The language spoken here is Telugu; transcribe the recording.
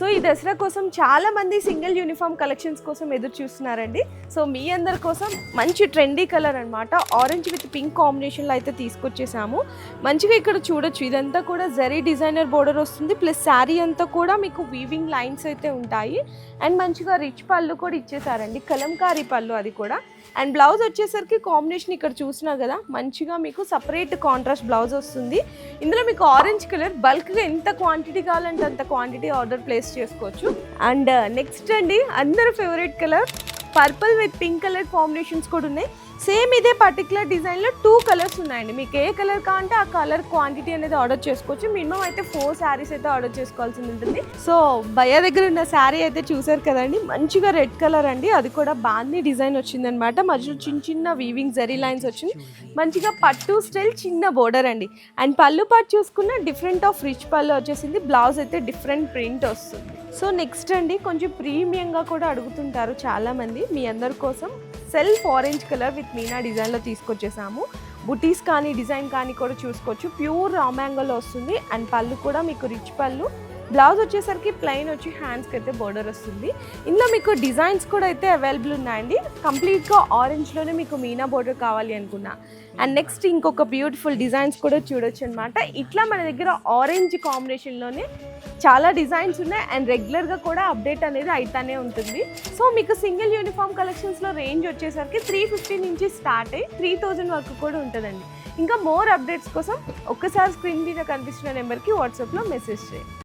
సో ఈ దసరా కోసం చాలా మంది సింగిల్ యూనిఫామ్ కలెక్షన్స్ కోసం ఎదురు చూస్తున్నారండి. సో మీ అందరి కోసం మంచి ట్రెండీ కలర్ అనమాట, ఆరెంజ్ విత్ పింక్ కాంబినేషన్లో అయితే తీసుకొచ్చేసాము. మంచిగా ఇక్కడ చూడొచ్చు, ఇదంతా కూడా జరీ డిజైనర్ బోర్డర్ వస్తుంది, ప్లస్ శారీ అంతా కూడా మీకు వీవింగ్ లైన్స్ అయితే ఉంటాయి. అండ్ మంచిగా రిచ్ పళ్ళు కూడా ఇచ్చేసారండి, కలంకారీ పళ్ళు అది కూడా. అండ్ బ్లౌజ్ వచ్చేసరికి కాంబినేషన్ ఇక్కడ చూసినా కదా, మంచిగా మీకు సపరేట్ కాంట్రాస్ట్ బ్లౌజ్ వస్తుంది. ఇందులో మీకు ఆరెంజ్ కలర్ బల్క్గా ఎంత క్వాంటిటీ కావాలంటే అంత క్వాంటిటీ ఆర్డర్ ప్లేస్ చేసుకోవచ్చు. అండ్ నెక్స్ట్ అండి అందరు favourite colour purple with pink colour combinations కూడా ఉన్నాయి. సేమ్ ఇదే పర్టికులర్ డిజైన్లో 2 కలర్స్ ఉన్నాయండి. మీకు ఏ కలర్ కావాలంటే ఆ కలర్ క్వాంటిటీ అనేది ఆర్డర్ చేసుకోవచ్చు. మినిమం అయితే 4 శారీస్ అయితే ఆర్డర్ చేసుకోవాల్సి ఉంటుంది. సో భయ్య దగ్గర ఉన్న శారీ అయితే చూసారు కదండి, మంచిగా రెడ్ కలర్ అండి, అది కూడా బాందీ డిజైన్ వచ్చిందనమాట. మధ్యలో చిన్న చిన్న వీవింగ్ జరీ లైన్స్ వచ్చింది, మంచిగా పట్టు స్టైల్ చిన్న బోర్డర్ అండి. అండ్ పళ్ళు పాటు చూసుకున్న డిఫరెంట్ ఆఫ్ రిచ్ పళ్ళు వచ్చేసింది, బ్లౌజ్ అయితే డిఫరెంట్ ప్రింట్ వస్తుంది. సో నెక్స్ట్ అండి కొంచెం ప్రీమియంగా కూడా అడుగుతుంటారు చాలామంది, మీ అందరి కోసం self orange colour with Meena డిజైన్లో తీసుకొచ్చేసాము. బుటీస్ కానీ డిజైన్ కానీ కూడా చూసుకోవచ్చు, ప్యూర్ రా మ్యాంగోలో వస్తుంది. అండ్ పళ్ళు కూడా మీకు రిచ్ పళ్ళు, బ్లౌజ్ వచ్చేసరికి ప్లెయిన్ వచ్చి హ్యాండ్స్కి అయితే బోర్డర్ వస్తుంది. ఇందులో మీకు డిజైన్స్ కూడా అయితే అవైలబుల్ ఉన్నాయండి. కంప్లీట్గా ఆరెంజ్లోనే మీకు మీనా బోర్డర్ కావాలి అనుకున్నా. అండ్ నెక్స్ట్ ఇంకొక బ్యూటిఫుల్ డిజైన్స్ కూడా చూడొచ్చు అనమాట. ఇట్లా మన దగ్గర ఆరెంజ్ కాంబినేషన్లోనే చాలా డిజైన్స్ ఉన్నాయి. అండ్ రెగ్యులర్గా కూడా అప్డేట్ అనేది అయితేనే ఉంటుంది. సో మీకు సింగిల్ యూనిఫామ్ కలెక్షన్స్లో రేంజ్ వచ్చేసరికి 350 నుంచి స్టార్ట్ అయ్యి 3000 వరకు కూడా ఉంటుందండి. ఇంకా మోర్ అప్డేట్స్ కోసం ఒక్కసారి స్క్రీన్ మీద కనిపిస్తున్న నెంబర్కి వాట్సాప్లో మెసేజ్ చేయండి.